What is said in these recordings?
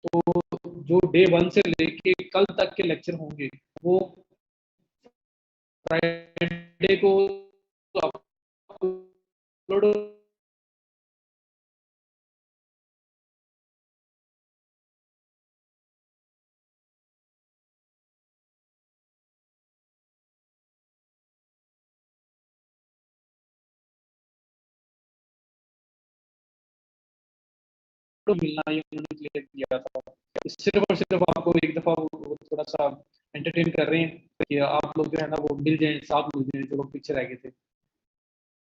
तो जो डे 1 से लेके कल तक के लेक्चर होंगे वो फ्राइडे को अपलोड मिलना ही उन्होंने क्लियर किया था। सिर्फ और सिर्फ आपको एक दफा वो थोड़ा सा एंटरटेन कर रहे हैं कि आप लोग जो है ना वो मिल जाएं, साथ मिल जाएं जो लोग पीछे रह गए थे।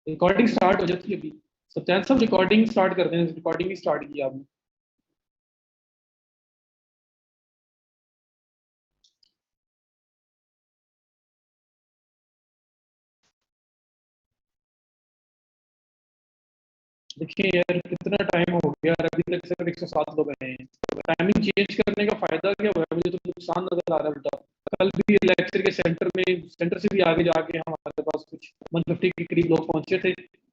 रिकॉर्डिंग स्टार्ट हो जाती है अभी। सत्यान सब रिकॉर्डिंग स्टार्ट कर दें, रिकॉर्डिंग ही स्टार्ट की आपने। देखिए यार कितना टाइम हो गया और अभी तक सिर्फ 107 लोग आए हैं। टाइमिंग चेंज करने का फायदा क्या हुआ है? मुझे तो नुकसान नजर आ रहा है उल्टा। कल भी लेक्चर के सेंटर से भी आगे जाके हमारे पास कुछ 150 के करीब लोग पहुंचे थे,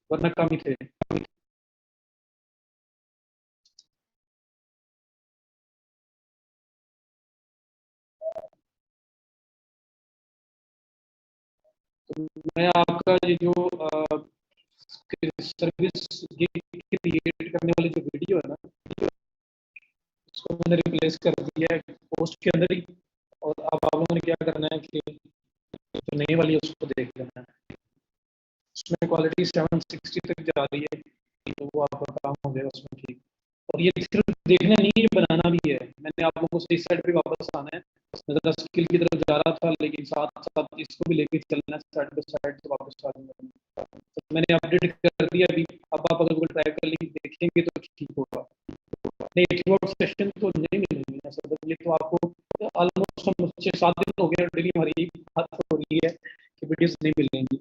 वरना कम ही थे। तो मैं आपका ये जो सर्विस क्रिएट करने वाली जो वीडियो है ना, उसको मैंने रिप्लेस कर दिया है पोस्ट के अंदर ही। और अब आप लोगों ने क्या करना है कि जो नई वाली है उसको देख लेना है। उसमें क्वालिटी 760 तक जा रही है, तो वो आपका काम हो गया उसमें ठीक। और ये सिर्फ देखना नहीं है, ये बनाना भी है। मैंने आप लोगों को सही साइड पे वापस आना है। मैं ज़रा स्किल की तरफ जा रहा था, लेकिन साथ साथ इसको भी लेके चलना है, साइड बाई साइड से वापस आ जाऊंगा। तो मैंने अपडेट कर दिया अभी। अब आप अगर गूगल ट्राई कर लिंक देखेंगे तो ठीक होगा। नहीं, कीबोर्ड सेशन तो नहीं मिलेंगे ऐसा, तो ये तो आपको ऑलमोस्ट हम 6-7 दिन हो गए डेली हमारी यही बात हो रही है कि वीडियोस नहीं मिलेंगी।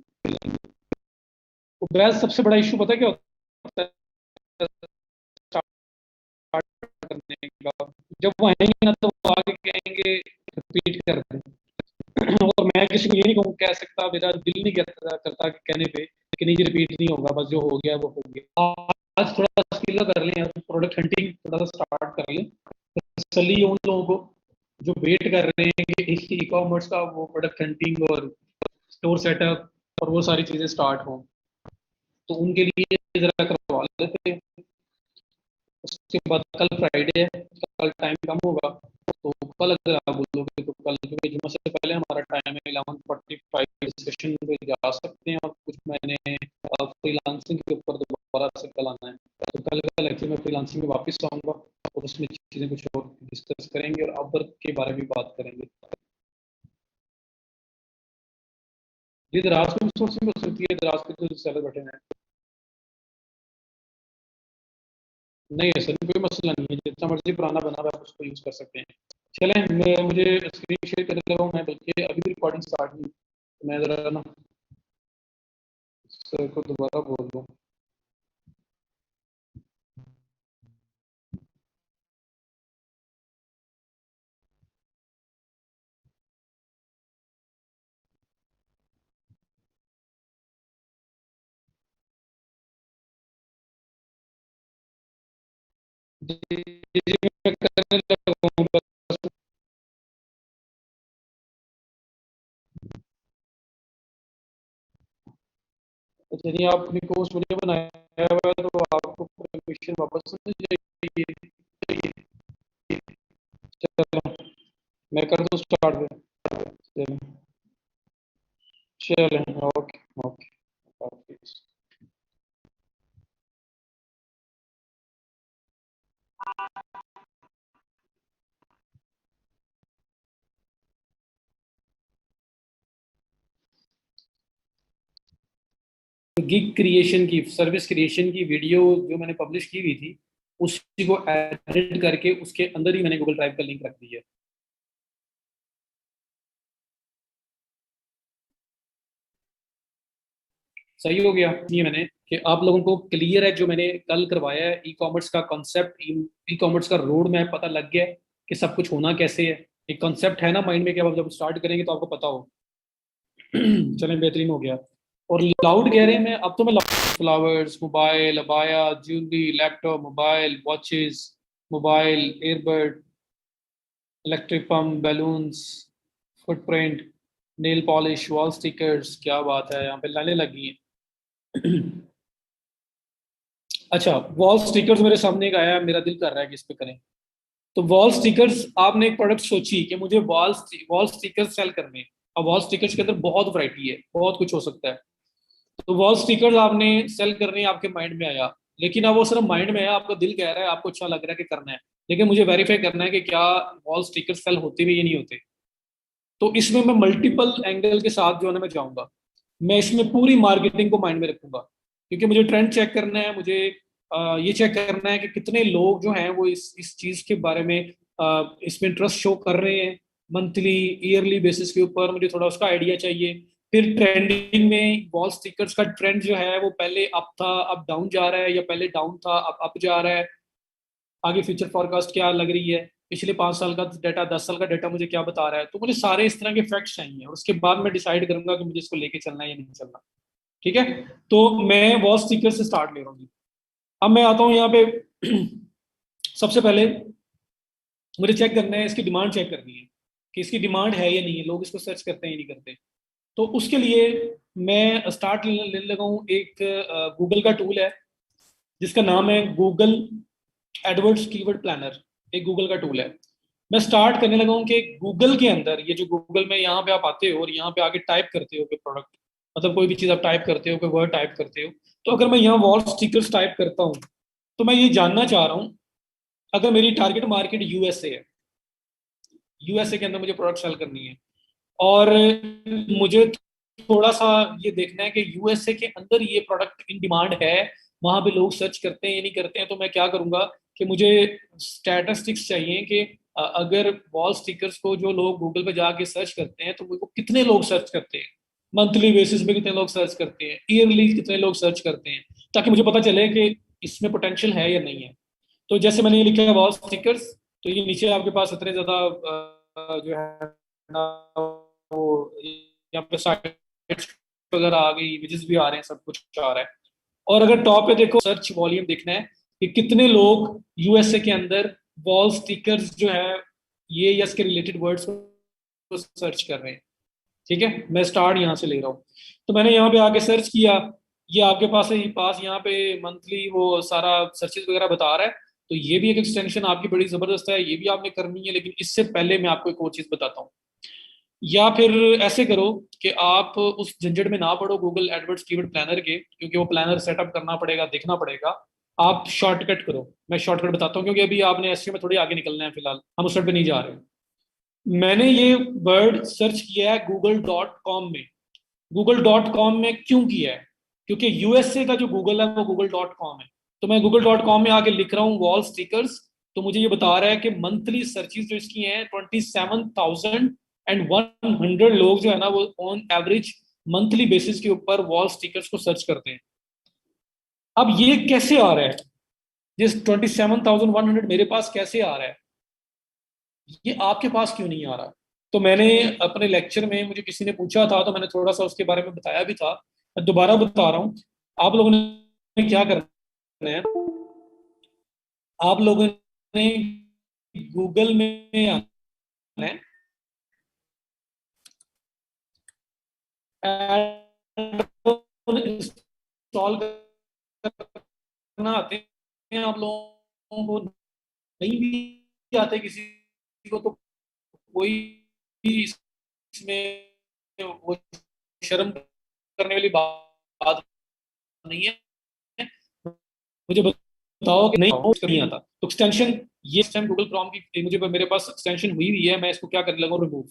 तो बहस सबसे बड़ा इशू पता है क्या होता है स्टार्ट करने का? जब वो आएंगे ना तो वो आगे कहेंगे रिपीट कर दें। और मैं किसी को ये नहीं कह सकता, मेरा दिल नहीं करता कि कहने पे कि नहीं रिपीट नहीं होगा, बस जो हो गया वो हो गया। आज थोड़ा स्किल कर लें, प्रोडक्ट हंटिंग थोड़ा सा स्टार्ट कर लें, तसल्ली उन लोगों को जो वेट कर रहे हैं कि ई कॉमर्स का वो प्रोडक्ट हंटिंग और स्टोर सेटअप और वो सारी चीजें स्टार्ट हों, तो उनके लिए जरा करवा लेते हैं। उसके बाद कल फ्राइडे है, कल टाइम कम होगा, तो कल अगर आप बोलोगे तो कल, क्योंकि जुम्मे से पहले हमारा टाइम है 11:45 डिस्कशन पे जा सकते हैं। और कुछ मैंने फ्रीलांसिंग के ऊपर दोबारा से कल आना है, तो कल का लेक्चर में फ्रीलांसिंग में वापस आऊँगा और उसमें चीज़ें कुछ और डिस्कस करेंगे और अपवर्क के बारे में बात करेंगे। ये दराज में सोर्सिंग हो सकती है, दराज के तो सेलर बैठे हैं। नहीं है सर, कोई मसला नहीं है, जितना मर्जी पुराना बना हुआ है आप उसको यूज़ कर सकते हैं। चलें, मैं मुझे स्क्रीन शेयर करने लगा हूँ मैं, बल्कि अभी भी रिकॉर्डिंग स्टार्ट नहीं, तो मैं ज़रा ना सर को दोबारा बोल दूँ। जी, जी, मैं करने लगा हूँ बस। अच्छा नहीं, आपने कोर्स वीडियो बनाया हुआ है तो आपको परमिशन वापस नहीं चाहिए? चलो मैं कर दूँ स्टार्ट में। चलें, चलें, okay okay okay. Gig creation की, सर्विस क्रिएशन की वीडियो जो मैंने पब्लिश की हुई थी, उसी को एडिट करके उसके अंदर ही मैंने गूगल ड्राइव का लिंक रख दिया है। सही हो गया ये मैंने, कि आप लोगों को क्लियर है जो मैंने कल करवाया है, ई कॉमर्स का कॉन्सेप्ट, ई कॉमर्स का रोड मैप पता लग गया है कि सब कुछ होना कैसे है। एक कॉन्सेप्ट है ना माइंड में कि अब जब स्टार्ट करेंगे तो आपको पता हो। चलें, बेहतरीन हो गया। और लाउड कह रहे हैं, मैं अब तो मैं flowers, mobile, abaya, jewellery, laptop, mobile, watches, mobile, earbud, electric pump, balloons, footprint, nail polish, wall stickers, क्या बात है, यहाँ पे लाइनें लगी हैं। अच्छा, वॉल स्टिकर्स मेरे सामने एक आया, मेरा दिल कर रहा है कि इस पे करें। तो वॉल स्टिकर्स, आपने एक प्रोडक्ट सोची कि मुझे वॉल स्टिकर्स सेल करने हैं। अब वॉल स्टिकर्स के अंदर बहुत वैरायटी है, बहुत कुछ हो सकता है। तो वॉल स्टिकर्स आपने सेल करने आपके माइंड में आया, लेकिन अब वो सिर्फ माइंड में है, आपका दिल कह रहा है, आपको अच्छा लग रहा है कि करना है, लेकिन मुझे वेरीफाई करना है कि क्या वॉल स्टिकर सेल होते भी या नहीं होते। तो इसमें मैं मल्टीपल एंगल के साथ जो है ना मैं जाऊंगा। मैं इसमें पूरी मार्केटिंग को माइंड में रखूंगा, क्योंकि मुझे ट्रेंड चेक करना है, मुझे ये चेक करना है कि कितने लोग जो हैं वो इस चीज के बारे में इसमें इंटरेस्ट शो कर रहे हैं। मंथली, ईयरली बेसिस के ऊपर मुझे थोड़ा उसका आइडिया चाहिए। फिर ट्रेंडिंग में वॉल स्टिकर्स का ट्रेंड जो है वो पहले अप था, अब डाउन जा रहा है, या पहले डाउन था अब अप जा रहा है। आगे फ्यूचर फॉरकास्ट क्या लग रही है, पिछले 5 साल का डाटा, 10 साल का डाटा मुझे क्या बता रहा है। तो मुझे सारे इस तरह के फैक्ट्स चाहिए, और उसके बाद मैं डिसाइड करूंगा कि मुझे इसको लेके चलना है या नहीं चलना। ठीक है। तो मैं वॉल स्टिकर से स्टार्ट ले रहा हूँ। अब मैं आता हूँ यहाँ पे। सबसे पहले मुझे चेक करना है, इसकी डिमांड चेक करनी है कि इसकी डिमांड है या नहीं है, लोग इसको सर्च करते हैं या नहीं करते। तो उसके लिए मैं स्टार्ट ले लगा हूँ, एक गूगल का टूल है जिसका नाम है गूगल एडवर्ड्स कीवर्ड प्लानर। एक गूगल का टूल है। मैं स्टार्ट करने लगा हूँ कि गूगल के अंदर, ये जो गूगल में यहाँ पे आप आते हो और यहाँ पे आके टाइप करते हो कि प्रोडक्ट, मतलब कोई भी चीज़ आप टाइप करते हो, कोई वर्ड टाइप करते हो। तो अगर मैं यहाँ वॉल स्टिकर्स टाइप करता हूँ, तो मैं ये जानना चाह रहा हूँ, अगर मेरी टारगेट मार्केट यूएसए है, यूएसए के अंदर मुझे प्रोडक्ट सेल करनी है, और मुझे थोड़ा सा ये देखना है कि यूएसए के अंदर ये प्रोडक्ट इन डिमांड है, वहां पे लोग सर्च करते हैं या नहीं करते हैं। तो मैं क्या करूंगा कि मुझे स्टैटिस्टिक्स चाहिए कि अगर वॉल स्टिकर्स को जो लोग गूगल पे जाके सर्च करते हैं तो वो कितने लोग सर्च करते हैं, मंथली बेसिस पे कितने लोग सर्च करते हैं, ईयरली कितने लोग सर्च करते हैं, ताकि मुझे पता चले कि इसमें पोटेंशियल है या नहीं है। तो जैसे मैंने ये लिखा है वॉल स्टिकर्स, तो ये नीचे आपके पास इतने ज्यादा जो है ना, वो यहाँ पे साइट्स वगैरह आ गई, इमेजेस भी आ रहे हैं, सब कुछ आ रहा है। और अगर टॉप पे देखो, सर्च वॉल्यूम देखना है कि कितने लोग यूएसए के अंदर वॉल स्टिकर्स जो है ये यस के रिलेटेड वर्ड्स को सर्च कर रहे हैं। ठीक है, मैं स्टार्ट यहाँ से ले रहा हूँ। तो मैंने यहाँ पे आके सर्च किया, ये आपके पास यहाँ पे मंथली वो सारा सर्चेज वगैरह बता रहा है। तो ये भी एक एक्सटेंशन आपकी बड़ी जबरदस्त है, ये भी आपने करनी है। लेकिन इससे पहले मैं आपको एक और चीज बताता हूँ। या फिर ऐसे करो कि आप उस झंझट में ना पड़ो गूगल एडवर्ड्स कीवर्ड प्लानर के, क्योंकि वो प्लानर सेटअप करना पड़ेगा, देखना पड़ेगा। आप शॉर्टकट करो, मैं शॉर्टकट बताता हूँ, क्योंकि अभी आपने एसईओ में थोड़ी आगे निकलना है, फिलहाल हम उस पे नहीं जा रहे। मैंने ये वर्ड सर्च किया है google.com में। google.com में क्यों किया है? क्योंकि यूएसए का जो गूगल है वो google.com है। तो मैं google.com में आके लिख रहा हूँ वॉल स्टिकर्स, तो मुझे ये बता रहा है कि मंथली सर्चेज जो इसकी हैं 27,100 लोग जो है ना वो ऑन एवरेज मंथली बेसिस के ऊपर वॉल स्टिकर्स को सर्च करते हैं। अब ये कैसे आ रहा है, जिस 27,100 मेरे पास कैसे आ रहा है, ये आपके पास क्यों नहीं आ रहा? तो मैंने अपने लेक्चर में, मुझे किसी ने पूछा था तो मैंने थोड़ा सा उसके बारे में बताया भी था, मैं दोबारा बता रहा हूँ। आप लोगों ने क्या करना है, आप लोगों ने गूगल में आना है, इंस्टॉल करना आते हैं आप लोगों को? नहीं भी आते किसी को तो कोई भी इसमें वो शर्म करने वाली बात नहीं है। मुझे बताओ कि नहीं नहीं आता तो एक्सटेंशन, ये इस टाइम गूगल क्रोम की मुझे मेरे पास एक्सटेंशन हुई हुई है, मैं इसको क्या करने लगा हूँ, रिमूव।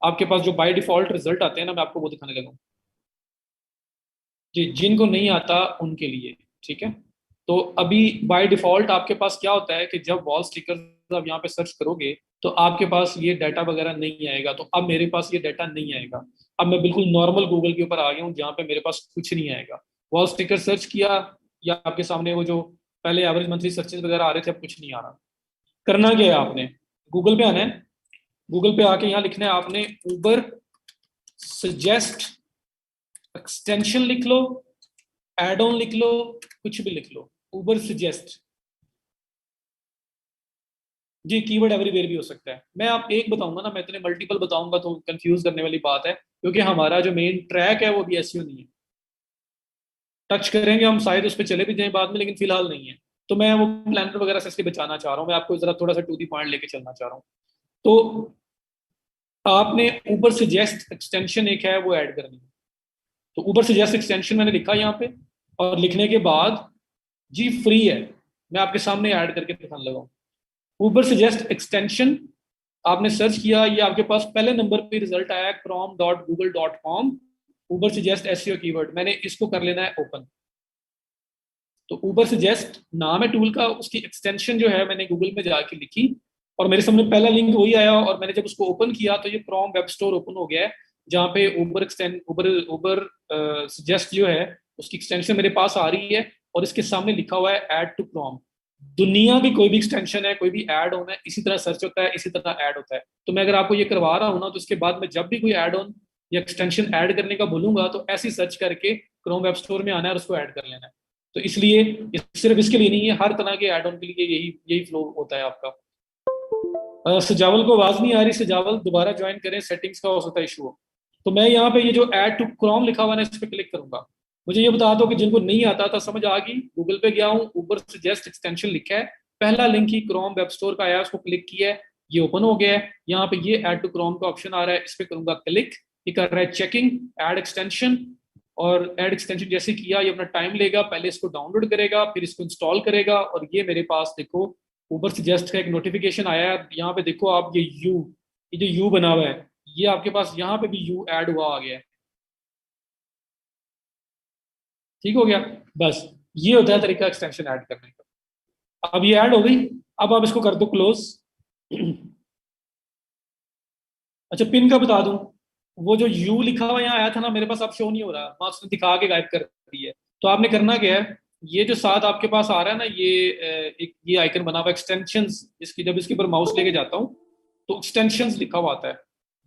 आपके पास जो बाय डिफॉल्ट रिजल्ट आते हैं ना, मैं आपको वो दिखाने लगा हूँ। जी, जिनको नहीं आता उनके लिए। ठीक है। तो अभी बाय डिफॉल्ट आपके पास क्या होता है कि जब वॉल स्टिकर आप यहाँ पे सर्च करोगे तो आपके पास ये डाटा वगैरह नहीं आएगा। तो अब मेरे पास ये डाटा नहीं आएगा। अब मैं बिल्कुल नॉर्मल गूगल के ऊपर आ गया हूँ जहाँ पे मेरे पास कुछ नहीं आएगा। वॉल स्टिकर सर्च किया, या आपके सामने वो जो पहले एवरेज मंथली सर्चेज वगैरह आ रहे थे, अब कुछ नहीं आ रहा। करना क्या है आपने, गूगल पे आना है। गूगल पे आके यहाँ लिखना है आपने उबर सजेस्ट, एक्सटेंशन लिख लो, एड ऑन लिख लो, कुछ भी लिख लो, उबर सजेस्ट। जी, कीवर्ड एवरीवेयर भी हो सकता है। मैं आप एक बताऊंगा ना, मैं इतने मल्टीपल बताऊंगा तो कंफ्यूज करने वाली बात है, क्योंकि हमारा जो मेन ट्रैक है वो भी एसईओ नहीं है। टच करेंगे हम, शायद उस पर चले भी जाएं बाद में, लेकिन फिलहाल नहीं है। तो मैं वो प्लानर वगैरह से इसलिए बचाना चाह रहा हूँ, मैं आपको जरा थोड़ा सा टू दी पॉइंट लेके चलना चाह रहा हूँ। तो आपने ऊपर सजेस्ट एक्सटेंशन एक है वो ऐड करनी है। तो ऊपर सजेस्ट एक्सटेंशन मैंने लिखा यहाँ पे, और लिखने के बाद जी फ्री है, मैं आपके सामने ऐड करके दिखाने लगा हूँ। ऊबर सजेस्ट एक्सटेंशन आपने सर्च किया, ये आपके पास पहले नंबर पे रिजल्ट आया chrome.google.com, Uber suggest SEO keyword, मैंने इसको कर लेना है ओपन। तो ऊबर सजेस्ट नाम है टूल का, उसकी एक्सटेंशन जो है मैंने गूगल में जाके लिखी, और मेरे सामने पहला लिंक वही आया, और मैंने जब उसको ओपन किया तो ये क्रोम वेब स्टोर ओपन हो गया है, जहाँ पे ऊबर सजेस्ट जो है उसकी एक्सटेंशन मेरे पास आ रही है, और इसके सामने लिखा हुआ है ऐड टू क्रोम। दुनिया की कोई भी एक्सटेंशन है, कोई भी ऐड ऑन है, इसी तरह सर्च होता है, इसी तरह ऐड होता है। तो मैं अगर आपको ये करवा रहा हूँ ना, तो उसके बाद में जब भी कोई ऐड ऑन या एक्सटेंशन ऐड करने का बोलूंगा, तो ऐसी सर्च करके क्रोम वेब स्टोर में आना है और उसको ऐड कर लेना है। तो इसलिए सिर्फ इसके लिए नहीं है, हर तरह के ऐड ऑन के लिए यही यही फ्लो होता है आपका। सजावल को आवाज नहीं आ रही, सजावल दोबारा ज्वाइन करें, सेटिंग्स का हो सकता है इशू हो। तो मैं यहाँ पे ये जो ऐड टू क्रोम लिखा हुआ है, इस पर क्लिक करूंगा। मुझे ये बता दो कि जिनको नहीं आता था, समझ आ गई, गूगल पे गया हूँ, ऊबर सजेस्ट एक्सटेंशन लिखा है, पहला लिंक ही क्रोम वेब स्टोर का आया, उसको क्लिक किया है, ये ओपन हो गया है। यहाँ पे ये ऐड टू क्रोम का ऑप्शन आ रहा है, इस पर करूंगा क्लिक, ये कर रहा है चेकिंग ऐड एक्सटेंशन। और ऐड एक्सटेंशन जैसे किया, ये अपना टाइम लेगा, पहले इसको डाउनलोड करेगा, फिर इसको इंस्टॉल करेगा, और ये मेरे पास देखो ऊबर सजेस्ट का एक नोटिफिकेशन आया है। यहाँ पे देखो आप, ये जो यू बना हुआ है, ये आपके पास यहाँ पे भी यू ऐड हुआ आ गया है। ठीक हो गया। बस ये होता है तरीका एक्सटेंशन ऐड करने का। अब ये ऐड हो गई, अब आप इसको कर दो क्लोज। अच्छा, पिन का बता दूं, वो जो यू लिखा हुआ यहाँ आया था ना मेरे पास, अब शो नहीं हो रहा, मैं उसने दिखा के गायब कर दी है। तो आपने करना क्या है, ये जो साथ आपके पास आ रहा है ना, ये एक ये आइकन बना हुआ एक्सटेंशंस, इसकी जब इसके ऊपर माउस लेके जाता हूँ तो एक्सटेंशंस लिखा हुआ आता है,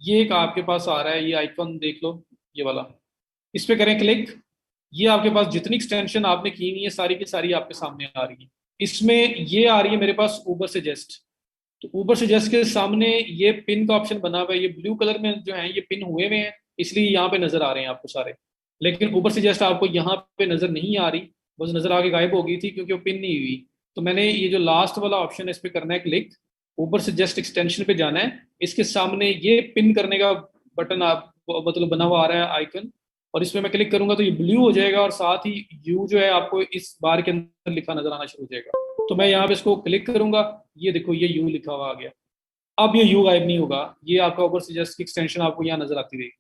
ये एक आपके पास आ रहा है, ये आइकन देख लो, ये वाला, इस पे करें क्लिक। ये आपके पास जितनी एक्सटेंशन आपने की हुई है सारी की सारी आपके सामने आ रही है। इसमें ये आ रही है मेरे पास ऊबर सजेस्ट। तो ऊबर सजेस्ट के सामने ये पिन का ऑप्शन बना हुआ है, ये ब्लू कलर में जो है ये पिन हुए हुए हैं, इसलिए यहाँ पे नजर आ रहे हैं आपको सारे। लेकिन ऊबर सजेस्ट आपको यहाँ पे नजर नहीं आ रही, बस नजर आके गायब हो गई थी क्योंकि वो पिन नहीं हुई। तो मैंने ये जो लास्ट वाला ऑप्शन है इस पे करना है क्लिक, ऊबर सजेस्ट एक्सटेंशन पे जाना है, इसके सामने ये पिन करने का बटन आप मतलब बना हुआ आ रहा है आइकन, और इसमें मैं क्लिक करूंगा तो ये ब्लू हो जाएगा, और साथ ही यू जो है आपको इस बार के अंदर लिखा नजर आना शुरू हो जाएगा। तो मैं यहाँ पे इसको क्लिक करूंगा, ये देखो ये यू लिखा हुआ आ गया। अब ये यू गायब नहीं होगा, ये आपका ऊपर सजेस्ट की एक्सटेंशन आपको यहाँ नजर आती रहेगी।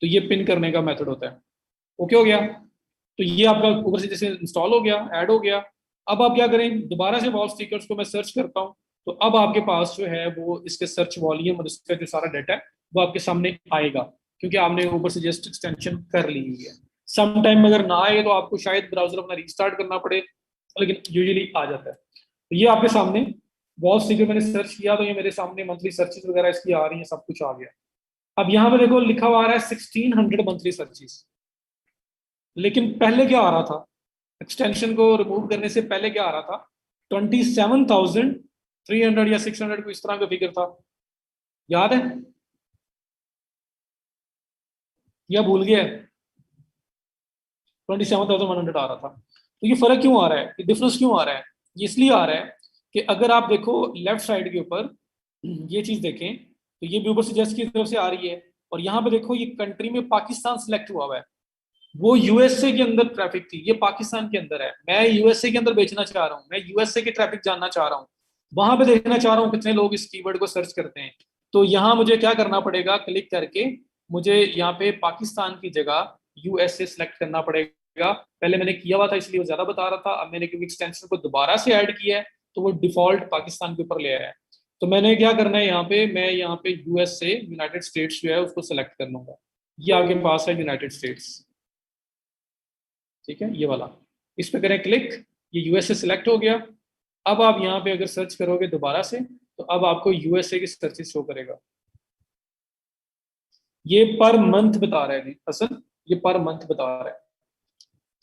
तो ये पिन करने का मेथड होता है। ओके हो गया। तो ये आपका ऊपर से जैसे इंस्टॉल हो गया, ऐड हो गया। अब आप क्या करें, दोबारा से वॉल स्टिकर्स को मैं सर्च करता हूँ, तो अब आपके पास जो है वो इसके सर्च वॉल्यूम और इसका जो सारा डाटा है वो आपके सामने आएगा, क्योंकि आपने ऊपर से जस्ट एक्सटेंशन कर ली हुई है। सम टाइम अगर ना आए तो आपको शायद ब्राउजर अपना रिस्टार्ट करना पड़े, लेकिन यूजुअली आ जाता है। तो ये आपके सामने वॉल स्टिकर मैंने सर्च किया, तो ये मेरे सामने मंथली सर्चेस वगैरह इसकी आ रही है, सब कुछ आ गया। अब यहाँ पे देखो लिखा हुआ आ रहा है 1600 मंथली सर्चेस। लेकिन पहले क्या आ रहा था, एक्सटेंशन को रिमूव करने से पहले क्या आ रहा था, 27,300 या 600 को, इस तरह का फिगर था, याद है या भूल गया? 27,100 आ रहा था। तो ये फर्क क्यों आ रहा है, ये डिफरेंस क्यों आ रहा है? ये इसलिए आ रहा है कि अगर आप देखो लेफ्ट साइड के ऊपर ये चीज देखें, तो ये भी ऊपर से जस्ट की तरफ से आ रही है, और यहाँ पे देखो ये कंट्री में पाकिस्तान सिलेक्ट हुआ हुआ है। वो यूएसए के अंदर ट्रैफिक थी, ये पाकिस्तान के अंदर है, मैं यूएसए के अंदर बेचना चाह रहा हूँ, मैं यूएसए के ट्रैफिक जानना चाह रहा हूँ, वहां पे देखना चाह रहा हूँ कितने लोग इस कीवर्ड को सर्च करते हैं। तो यहाँ मुझे क्या करना पड़ेगा, क्लिक करके मुझे यहाँ पे पाकिस्तान की जगह यूएसए सिलेक्ट करना पड़ेगा। पहले मैंने किया हुआ था इसलिए वो ज्यादा बता रहा था, अब मैंने क्योंकि एक्सटेंशन को दोबारा से ऐड किया है तो वो डिफॉल्ट पाकिस्तान के ऊपर ले आया है। तो मैंने क्या करना है, यहाँ पे मैं यहाँ पे यूएसए यूनाइटेड स्टेट्स जो है उसको सेलेक्ट कर लूंगा। ये आपके पास है यूनाइटेड स्टेट्स, ठीक है ये वाला, इस पे करें क्लिक, ये यूएसए सिलेक्ट हो गया। अब आप यहाँ पे अगर सर्च करोगे दोबारा से, तो अब आपको यूएसए की सर्चेस शो करेगा। ये पर मंथ बता रहा है असल, ये पर मंथ बता रहा है।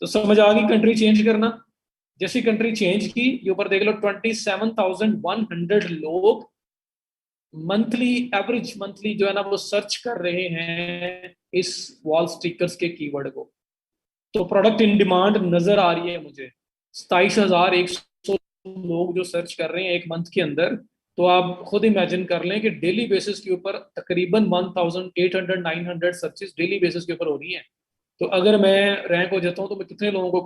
तो समझ आ गई कंट्री चेंज करना। जैसी कंट्री चेंज की, ये ऊपर देख लो 27,100 लोग मंथली, एवरेज मंथली जो है ना वो सर्च कर रहे हैं इस वॉल स्टिकर्स के कीवर्ड को। तो प्रोडक्ट इन डिमांड नजर आ रही है मुझे 27,100 लोग जो सर्च कर रहे हैं एक मंथ के अंदर। तो आप खुद इमेजिन कर लें कि डेली बेसिस के ऊपर तकरीबन 1,800 900 सर्चेस डेली बेसिस के ऊपर हो रही हैं। तो अगर मैं रैंक हो जाता हूँ तो मैं कितने लोगों को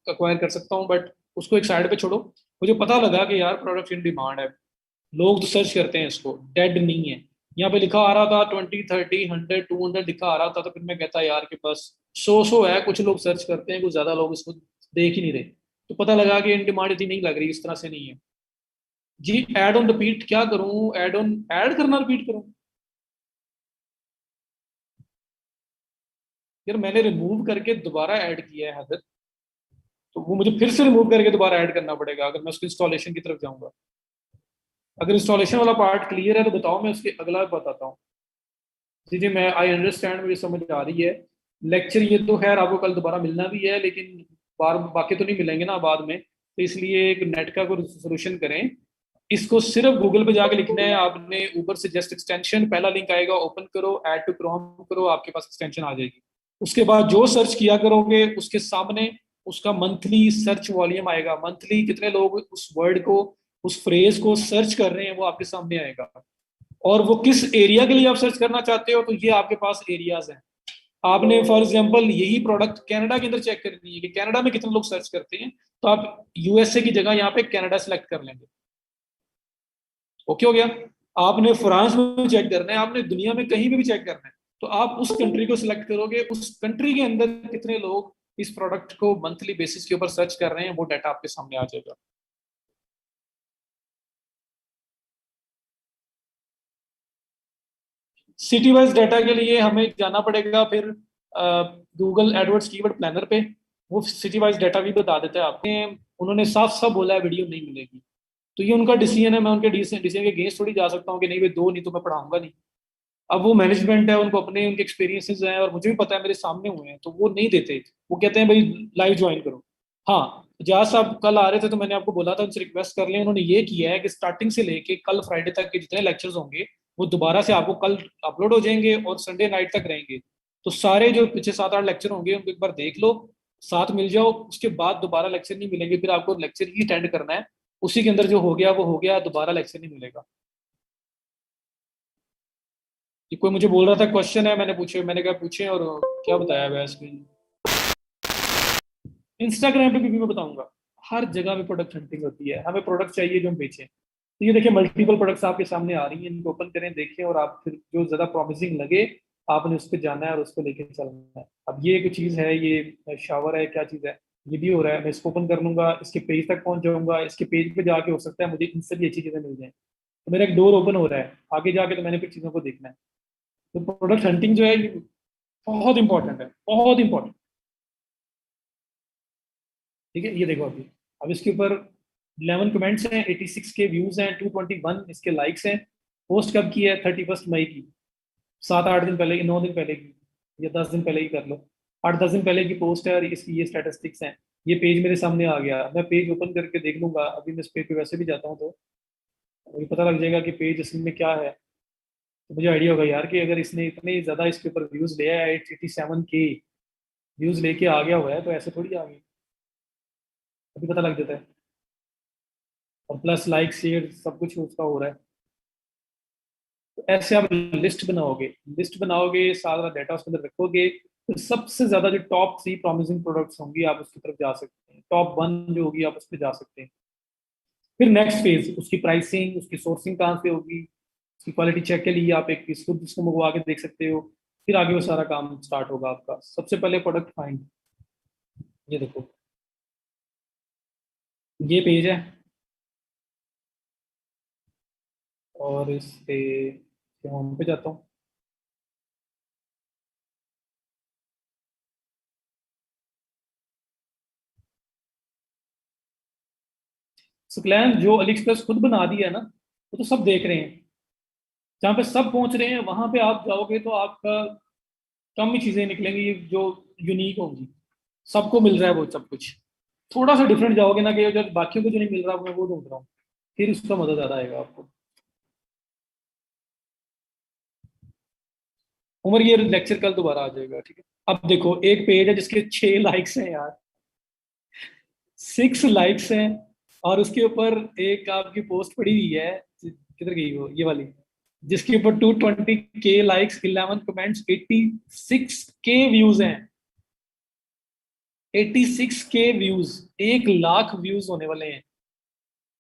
अक्वायर कर सकता हूँ। बट उसको एक साइड पे छोड़ो, मुझे पता लगा कि यार प्रोडक्ट इन डिमांड है, लोग तो सर्च करते हैं इसको, डेड नहीं है। यहाँ पे लिखा आ रहा था 20 30 100 200 लिखा आ रहा था, तो फिर मैं कहता यार कि बस सो है, कुछ लोग सर्च करते हैं, कुछ ज्यादा लोग इसको देख ही नहीं रहे। तो पता लगा कि इन डिमांड इतनी नहीं लग रही, इस तरह से नहीं है जी। एड ऑन रिपीट क्या करूं, एड ऑन ऐड करना रिपीट करूं? यार मैंने रिमूव करके दोबारा ऐड किया है हैदर, तो वो मुझे फिर से रिमूव करके दोबारा ऐड करना पड़ेगा अगर मैं उसके इंस्टॉलेशन की तरफ जाऊंगा। अगर इंस्टॉलेशन वाला पार्ट क्लियर है तो बताओ, मैं उसके अगला बताता हूँ। जी जी, मैं आई अंडरस्टैंड, मुझे समझ आ रही है। लेक्चर ये तो खैर आपको कल दोबारा मिलना भी है, लेकिन बार बाकी तो नहीं मिलेंगे ना बाद में, तो इसलिए एक नेट का कोई सोल्यूशन करें। इसको सिर्फ गूगल पे जाके लिखना है आपने, ऊपर से जस्ट एक्सटेंशन, पहला लिंक आएगा, ओपन करो, ऐड टू क्रोम करो, आपके पास एक्सटेंशन आ जाएगी। उसके बाद जो सर्च किया करोगे उसके सामने उसका मंथली सर्च वॉल्यूम आएगा, मंथली कितने लोग उस वर्ड को, उस फ्रेज को सर्च कर रहे हैं वो आपके सामने आएगा। और वो किस एरिया के लिए आप सर्च करना चाहते हो, तो ये आपके पास एरियाज हैं। आपने फॉर एग्जांपल यही प्रोडक्ट कनाडा के अंदर चेक करनी है कि कनाडा में कितने लोग सर्च करते हैं, तो आप यूएसए की जगह यहाँ पे कनाडा सेलेक्ट कर लेंगे। ओके हो गया। आपने फ्रांस में चेक करना है, आपने दुनिया में कहीं भी चेक करना है, तो आप उस कंट्री को सिलेक्ट करोगे, उस कंट्री के अंदर कितने लोग इस प्रोडक्ट को मंथली बेसिस के ऊपर सर्च कर रहे हैं, वो डाटा आपके सामने आ जाएगा। सिटी वाइज डाटा के लिए हमें जाना पड़ेगा फिर गूगल एडवर्ड्स कीवर्ड प्लानर पे। वो सिटी वाइज डाटा भी बता देता है आपने, उन्होंने साफ साफ बोला है वीडियो नहीं मिलेगी। तो ये उनका डिसीजन है, मैं उनके डिसीजन के अगेंस्ट थोड़ी जा सकता हूँ कि नहीं वे दो, नहीं तो मैं पढ़ाऊंगा नहीं। अब वो मैनेजमेंट है, उनको अपने उनके एक्सपीरियंसेस हैं, और मुझे भी पता है मेरे सामने हुए हैं, तो वो नहीं देते। वो कहते हैं भाई लाइव ज्वाइन करो। हाँ, जहाँ साहब कल आ रहे थे तो मैंने आपको बोला था उनसे रिक्वेस्ट कर लें, उन्होंने ये किया है कि स्टार्टिंग से लेके कल फ्राइडे तक के जितने लेक्चर्स होंगे वो दोबारा से आपको कल अपलोड हो जाएंगे और संडे नाइट तक रहेंगे। तो सारे जो पीछे 7 8 लेक्चर होंगे उनको एक बार देख लो, साथ मिल जाओ, उसके बाद दोबारा लेक्चर नहीं मिलेंगे, फिर आपको लेक्चर ही अटेंड करना है। उसी के अंदर जो हो गया वो हो गया, दोबारा लेक्चर नहीं मिलेगा। कि कोई मुझे बोल रहा था क्वेश्चन है, मैंने पूछे, मैंने कहा पूछे, और क्या बताया वैस में। इंस्टाग्राम पे भी मैं बताऊंगा, हर जगह पे प्रोडक्ट हंटिंग होती है, हमें प्रोडक्ट चाहिए जो हम बेचें। तो ये देखिए मल्टीपल प्रोडक्ट्स आपके सामने आ रही हैं, इनको ओपन करें, देखें, और आप फिर जो ज्यादा प्रॉमिसिंग लगे आपने उस पर जाना है और उसको लेके चलना है। अब ये एक चीज है, ये शावर है, क्या चीज है, ये भी हो रहा है। मैं इसको ओपन कर लूंगा, इसके पेज तक पहुंच जाऊंगा, इसके पेज पे जाके हो सकता है मुझे इनसे भी अच्छी चीजें मिल जाए। तो मेरा एक डोर ओपन हो रहा है आगे जाके, तो मैंने फिर चीजों को देखना है। तो प्रोडक्ट हंटिंग जो है ये बहुत इंपॉर्टेंट है, बहुत इंपॉर्टेंट। ठीक है, ये देखो अभी, अब इसके ऊपर 11 कमेंट्स हैं, 86 के व्यूज हैं, 221 इसके लाइक्स हैं। पोस्ट कब की है? 31 मई की। 7 8 दिन पहले, 9 दिन पहले की, या 10 दिन पहले ही कर लो। 8 10 दिन पहले की पोस्ट है, और इसकी ये स्टैटिस्टिक्स हैं। ये पेज मेरे सामने आ गया, मैं पेज ओपन करके देख लूंगा। अभी मैं इस पेज पे वैसे भी जाता हूँ तो मुझे पता लग जाएगा कि पेज असल में क्या है। तो मुझे आइडिया होगा यार कि अगर इसने इतने ज्यादा इसके ऊपर व्यूज लिया है, 87 के व्यूज लेके आ गया हुआ है, तो ऐसे थोड़ी आ गए, अभी पता लग जाता है। और प्लस लाइक शेयर सब कुछ उसका हो रहा है। तो ऐसे आप लिस्ट बनाओगे, लिस्ट बनाओगे, सारा डाटा उसके अंदर रखोगे, तो सबसे ज्यादा जो टॉप 3 प्रॉमिसिंग प्रोडक्ट्स होंगी आप उसकी तरफ जा सकते हैं, टॉप 1 जो होगी आप उस पर जा सकते हैं। फिर नेक्स्ट फेज, उसकी प्राइसिंग, उसकी सोर्सिंग कहाँ से होगी, उसकी क्वालिटी चेक के लिए आप एक पीस खुद उसको मंगवा के देख सकते हो। फिर आगे वो सारा काम स्टार्ट होगा आपका। सबसे पहले प्रोडक्ट फाइंड, ये देखो, ये पेज है, और इस पे होम पे जाता हूँ। स्क्लैम जो अली एक्सप्रेस खुद बना दिया है ना, वो तो सब देख रहे हैं। जहाँ पे सब पहुंच रहे हैं वहां पे आप जाओगे तो आपका कम ही चीजें निकलेंगी जो यूनिक होंगी। सबको मिल रहा है वो सब कुछ। थोड़ा सा डिफरेंट जाओगे ना, कि जो बाकियों को जो नहीं मिल रहा मैं वो ढूंढ रहा हूँ, फिर उसका मजा ज्यादा आएगा आपको। उमर ये लेक्चर कल दोबारा आ जाएगा, ठीक है। अब देखो एक पेज है जिसके 6 लाइक्स हैं यार, 6 लाइक्स हैं, और उसके ऊपर एक आपकी पोस्ट पड़ी हुई है, किधर गई वो, ये वाली, जिसके ऊपर 220K likes, 11 comments, 86K views हैं। 86K व्यूज, 1 लाख व्यूज होने वाले हैं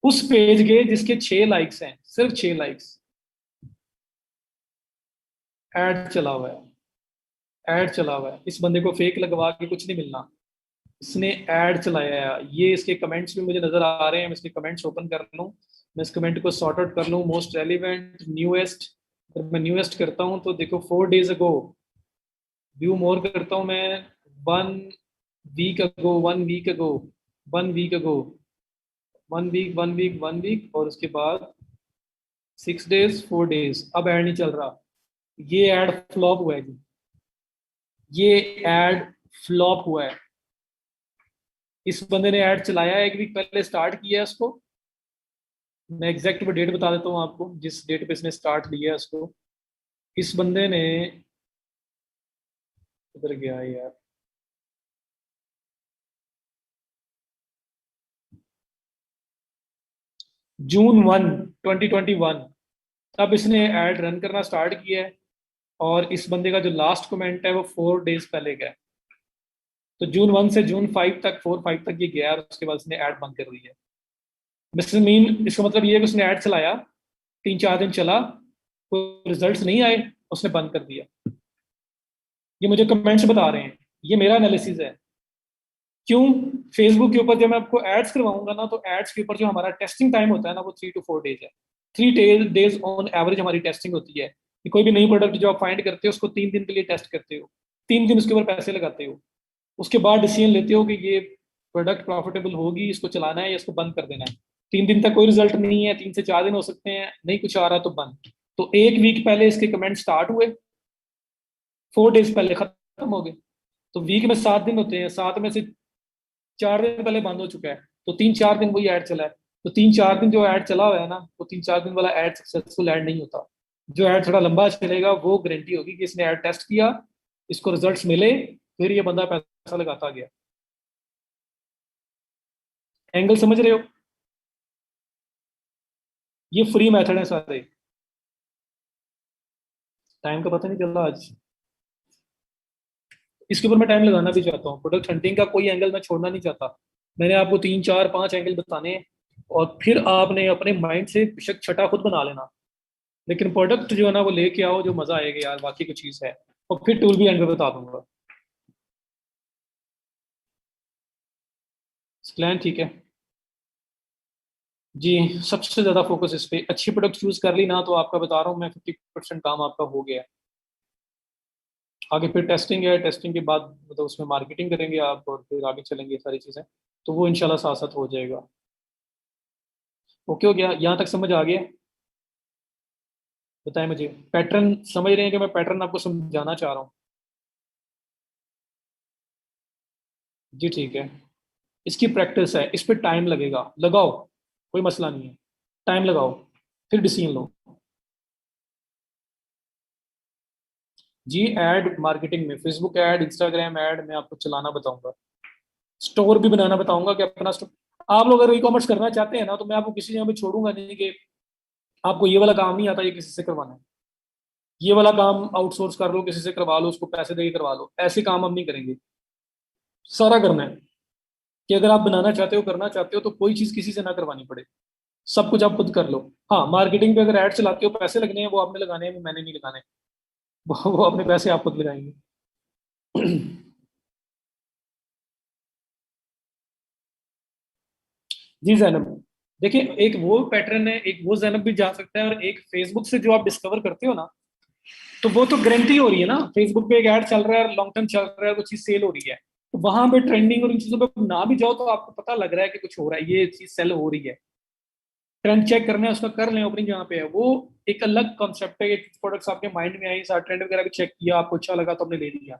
उस पेज के जिसके 6 लाइक्स हैं, सिर्फ 6 लाइक्स। एड चला हुआ है, एड चला हुआ है, इस बंदे को फेक लगवा के कुछ नहीं मिलना। इसने ऐड चलाया है, ये इसके कमेंट्स भी मुझे नजर आ रहे हैं, मैं इसके कमेंट्स ओपन कर लूँ, मैं इस कमेंट को सॉर्ट आउट कर लूँ, मोस्ट रेलिवेंट, न्यूएस्ट। अगर मैं न्यूएस्ट करता हूँ तो देखो 4 days अगो, व्यू मोर करता हूँ मैं, 1 week ago, 1 week ago, 1 week ago, 1 week, 1 week, और उसके बाद 6 days, 4 days, अब ऐड नहीं चल रहा, ये ऐड फ्लॉप हुआ है जी, ये ऐड फ्लॉप हुआ है। इस बंदे ने ऐड चलाया, 1 वीक पहले स्टार्ट किया है उसको, मैं एग्जैक्ट डेट बता देता हूँ आपको, जिस डेट पे इसने स्टार्ट लिया है उसको। इस बंदे ने, उधर गया है यार, June 1, 2021, तब इसने ऐड रन करना स्टार्ट किया है। और इस बंदे का जो लास्ट कमेंट है वो 4 days पहले का है। तो June 1 से June 5 तक, 4-5 तक ये गया, और उसके बाद इसने ऐड बंद कर दी है। मिस्टर मीन, इसका मतलब ये है कि उसने ऐड चलाया, 3-4 दिन चला, कोई रिजल्ट्स नहीं आए, उसने बंद कर दिया। ये मुझे कमेंट्स बता रहे हैं, ये मेरा एनालिसिस है। क्यों? फेसबुक के ऊपर जब मैं आपको एड्स करवाऊंगा ना, तो एड्स के ऊपर जो हमारा टेस्टिंग टाइम होता है ना, वो 3 to 4 days है। 3 days ऑन एवरेज हमारी टेस्टिंग होती है, कि कोई भी नई प्रोडक्ट जो आप फाइंड करते हो उसको 3 दिन के लिए टेस्ट करते हो, 3 दिन उसके ऊपर पैसे लगाते हो, उसके बाद डिसीजन लेते हो कि ये प्रोडक्ट प्रॉफिटेबल होगी, इसको चलाना है या इसको बंद कर देना है। 3 दिन तक कोई रिजल्ट नहीं है, 3 से 4 दिन हो सकते हैं, नहीं कुछ आ रहा तो बंद। तो 1 वीक पहले इसके कमेंट स्टार्ट हुए, 4 days पहले खत्म हो गए। तो वीक में 7 दिन होते हैं, 7 में से 4 दिन पहले बंद हो चुका है, तो 3-4 दिन वही ऐड चला है। तो 3-4 दिन जो ऐड चला हुआ है ना, वो 3-4 दिन वाला ऐड सक्सेसफुल ऐड नहीं होता। जो ऐड थोड़ा लंबा चलेगा वो गारंटी होगी कि इसने ऐड टेस्ट किया, इसको रिजल्ट्स मिले, फिर ये बंदा पैसा लगाता गया। एंगल समझ रहे हो? ये फ्री मेथड है सारे। टाइम का पता नहीं चल रहा आज, इसके ऊपर मैं टाइम लगाना भी चाहता हूँ, प्रोडक्ट हंटिंग का कोई एंगल मैं छोड़ना नहीं चाहता। मैंने आपको 3-4-5 एंगल बताने हैं, और फिर आपने अपने माइंड से बेशक छठा खुद बना लेना, लेकिन प्रोडक्ट जो है ना वो लेके आओ, जो मजा आएगा यार, बाकी कुछ चीज है। और फिर टूल भी एंड में बता दूंगा। प्लान ठीक है जी। सबसे ज्यादा फोकस इस पे, अच्छी प्रोडक्ट चूज कर ली ना, तो आपका बता रहा हूँ मैं, 50% काम आपका हो गया है। आगे फिर टेस्टिंग है, टेस्टिंग के बाद मतलब उसमें मार्केटिंग करेंगे आप, और फिर आगे चलेंगे सारी चीजें, तो वो इंशाल्लाह साथ साथ हो जाएगा। ओके हो गया, यहाँ तक समझ आ गया? बताएं मुझे, पैटर्न समझ रहे हैं कि मैं पैटर्न आपको समझाना चाह रहा हूँ? जी ठीक है। इसकी प्रैक्टिस है, इस पे टाइम लगेगा, लगाओ, कोई मसला नहीं है, टाइम लगाओ, फिर डिसीजन लो। जी एड मार्केटिंग में फेसबुक ऐड, इंस्टाग्राम ऐड मैं आपको चलाना बताऊंगा, स्टोर भी बनाना बताऊंगा कि अपना स्टोर। आप लोग अगर ई कॉमर्स करना चाहते हैं ना, तो मैं आपको किसी जगह पे छोड़ूंगा नहीं कि आपको ये वाला काम नहीं आता, ये किसी से करवाना है, ये वाला काम आउटसोर्स कर लो, किसी से करवा लो, उसको पैसे देके करवा लो, ऐसे काम हम नहीं करेंगे। सारा करना है, कि अगर आप बनाना चाहते हो, करना चाहते हो, तो कोई चीज किसी से ना करवानी पड़े, सब कुछ आप खुद कर लो। हाँ, मार्केटिंग पे अगर ऐड चलाते हो, पैसे लगने हैं, वो आपने लगाने हैं, वो मैंने नहीं लगाने, वो अपने पैसे आप खुद लगाएंगे। जी जैनब, देखिए एक वो पैटर्न है, एक वो जैनब भी जा सकता है, और एक फेसबुक से जो आप डिस्कवर करते हो ना, तो वो तो गारंटी हो रही है ना, फेसबुक पे एक ऐड चल रहा है, लॉन्ग टर्म चल रहा है, वो चीज सेल हो रही है, तो वहां पे ट्रेंडिंग और इन चीजों पे ना भी जाओ, तो आपको पता लग रहा है कि कुछ हो रहा है, ये चीज सेल हो रही है। ट्रेंड चेक करना है उसका, कर लें ओपनिंग जहाँ पे है, वो एक अलग कॉन्सेप्ट है। प्रोडक्ट्स आपके माइंड में आई, सारा ट्रेंड वगैरह भी चेक किया, आपको अच्छा लगा तो आपने ले लिया,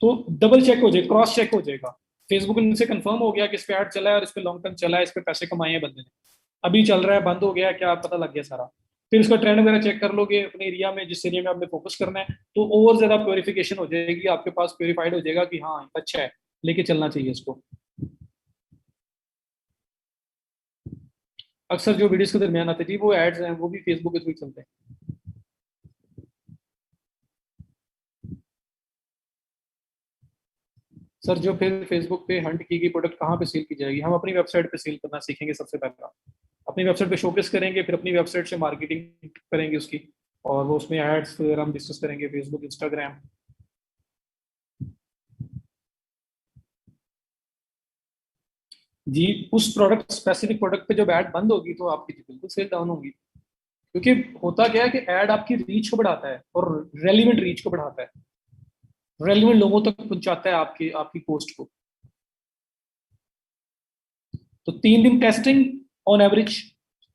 तो डबल चेक हो जाएगा, क्रॉस चेक हो जाएगा। फेसबुक इनसे कंफर्म हो गया कि इस पे ऐड चला है और इस पे लॉन्ग टर्म चला है, इस पे पैसे कमाए हैं बंदे ने, अभी चल रहा है बंद हो गया क्या पता लग गया सारा। फिर इसका ट्रेंड वगैरह चेक कर लोगे अपने एरिया में, जिस एरिया में आपने फोकस करना है, तो और ज्यादा प्योरिफिकेशन हो जाएगी आपके पास, प्योरीफाइड हो जाएगा कि हाँ अच्छा है, लेके चलना चाहिए इसको। अक्सर जो वीडियोस के दरमियान आते जी वो एड्स हैं, वो भी फेसबुक के थ्रू चलते हैं। सर जो फिर फेसबुक पे हंट की गई प्रोडक्ट कहाँ पे सेल की जाएगी? हम अपनी वेबसाइट पे सेल करना सीखेंगे सबसे पहले। अपनी वेबसाइट पे शोकेस करेंगे, फिर अपनी वेबसाइट से मार्केटिंग करेंगे उसकी, और वो उसमें एड्स वगैरह हम डिस्कस करेंगे, फेसबुक, इंस्टाग्राम। जी, उस प्रोडक्ट, स्पेसिफिक प्रोडक्ट पे जब ऐड बंद होगी तो आपकी जी बिल्कुल सेल डाउन होगी। क्योंकि होता क्या है कि ऐड आपकी रीच को बढ़ाता है और रेलिवेंट रीच को बढ़ाता है, रेलिवेंट लोगों तक पहुंचाता है आपकी आपकी पोस्ट को। तो 3 दिन टेस्टिंग, ऑन एवरेज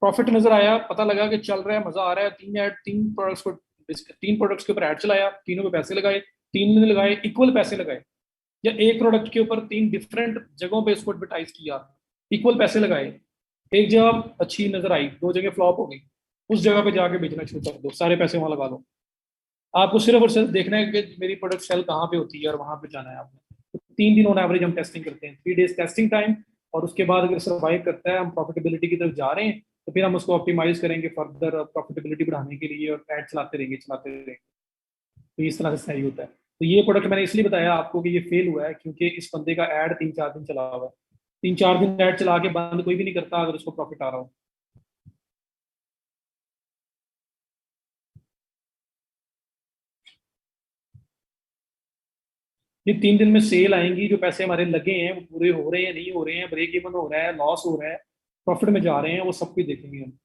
प्रॉफिट नजर आया, पता लगा कि चल रहा है, मजा आ रहा है, 3 ऐड, 3 प्रोडक्ट्स को, 3 प्रोडक्ट्स के ऊपर ऐड चलाया, तीनों पे पैसे लगाए, 3 दिन लगाए, इक्वल पैसे लगाए, या एक प्रोडक्ट के ऊपर 3 डिफरेंट जगहों पे इसको एडवर्टाइज किया, इक्वल पैसे लगाए, एक जगह अच्छी नजर आई, 2 जगह फ्लॉप हो गई, उस जगह पे जाके बेचना शुरू कर दो, सारे पैसे वहां लगा दो। आपको सिर्फ और सिर्फ देखना है कि मेरी प्रोडक्ट सेल कहाँ पे होती है और वहां पे जाना है आपने। तो 3 दिन ऑन एवरेज हम टेस्टिंग करते हैं, 3 डेज टेस्टिंग टाइम, और उसके बाद अगर सर्वाइव करता है, हम प्रॉफिटेबिलिटी की तरफ जा रहे हैं, तो फिर हम उसको ऑप्टिमाइज करेंगे फर्दर प्रॉफिटेबिलिटी बढ़ाने के लिए, और ऐड चलाते रहेंगे। तो इस तरह से सही होता है। तो ये प्रोडक्ट मैंने इसलिए बताया आपको कि ये फेल हुआ है क्योंकि इस बंदे का ऐड 3-4 दिन चला हुआ है। 3-4 दिन ऐड चला के बंद कोई भी नहीं करता अगर उसको प्रॉफिट आ रहा हो। ये 3 दिन में सेल आएंगी, जो पैसे हमारे लगे हैं वो पूरे हो रहे हैं, नहीं हो रहे हैं, ब्रेक इवन हो रहा है, लॉस हो रहा है, प्रॉफिट में जा रहे हैं, वो सब कुछ देखेंगे हम।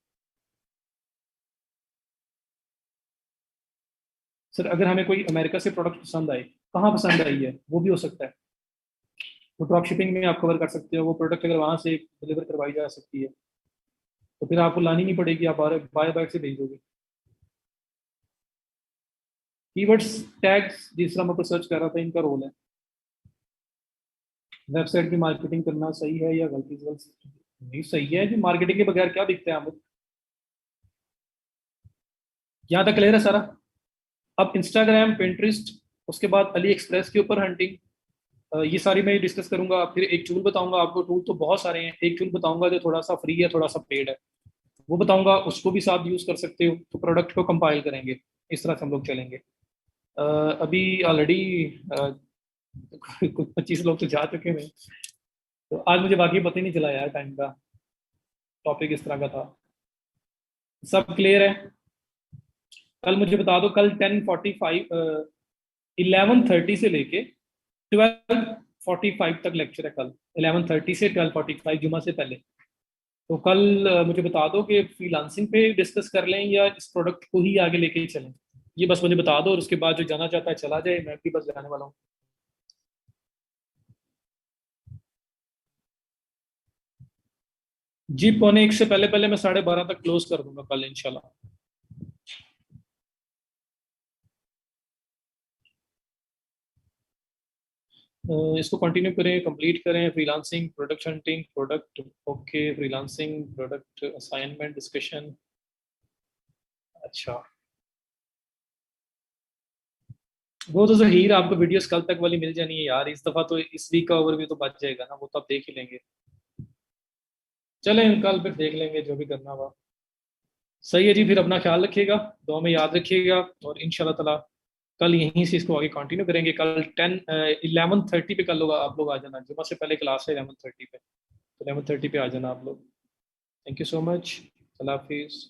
सर अगर हमें कोई अमेरिका से प्रोडक्ट पसंद आए, कहाँ पसंद आई है वो भी हो सकता है, वो ड्रॉप शिपिंग में आप कवर कर सकते हो, वो प्रोडक्ट अगर वहां से डिलीवर करवाई जा सकती है, तो फिर आपको लानी नहीं पड़ेगी, आप बाय बाय से भेज दोगे। कीवर्ड्स, टैग्स, जिस तरह मैं तो सर्च कर रहा था, इनका रोल है। वेबसाइट की मार्केटिंग करना सही है या गलती से नहीं सही है जी, मार्केटिंग के बगैर क्या दिखता है हमें? यहाँ तक क्लियर है सारा। अब इंस्टाग्राम, पिंटरेस्ट, उसके बाद अली एक्सप्रेस के ऊपर हंटिंग, ये सारी मैं डिस्कस करूंगा। फिर एक टूल बताऊंगा आपको, टूल तो बहुत सारे हैं, एक टूल बताऊंगा जो थोड़ा सा फ्री है, थोड़ा सा पेड है, वो बताऊंगा, उसको भी साथ यूज कर सकते हो, तो प्रोडक्ट को कंपाइल करेंगे। इस तरह से हम लोग चलेंगे। अभी ऑलरेडी कुछ 25 लोग तो जा चुके हैं, तो आज मुझे बाकी पता ही नहीं चला यार टाइम का, टॉपिक इस तरह का था। सब क्लियर है? कल मुझे बता दो, कल 10:45, 11:30 से लेके 12:45 तक लेक्चर है कल, 11:30 से 12:45, जुमा से पहले। तो कल मुझे बता दो कि फ्रीलांसिंग पे डिस्कस कर लें या इस प्रोडक्ट को ही आगे लेके चलें, ये बस मुझे बता दो, और उसके बाद जो जाना चाहता है चला जाए, मैं भी बस जाने वाला हूँ। जी, 12:45 से पहले पहले मैं 12:30 तक क्लोज कर दूंगा कल इंशाल्लाह। इसको कंटिन्यू करें, कंप्लीट करें, freelancing, product hunting, product, okay, freelancing, product assignment, discussion. अच्छा, वो तो जहीर आपको वीडियोस कल तक वाली मिल जानी है यार, इस दफा तो इस वीक का ओवरव्यू तो बच जाएगा ना, वो तो आप देख ही लेंगे। चलें कल फिर देख लेंगे जो भी करना होगा। सही है जी, फिर अपना ख्याल रखिएगा, दुआ में याद रखिएगा, और इंशाल्लाह ताला कल यहीं से इसको आगे कंटिन्यू करेंगे। कल 11:30 पे कल लोग आप लोग आ जाना, जुमा से पहले क्लास है 11:30 पे, तो 11:30 पे आ जाना आप लोग। Thank you so much. Allah हाफिज़।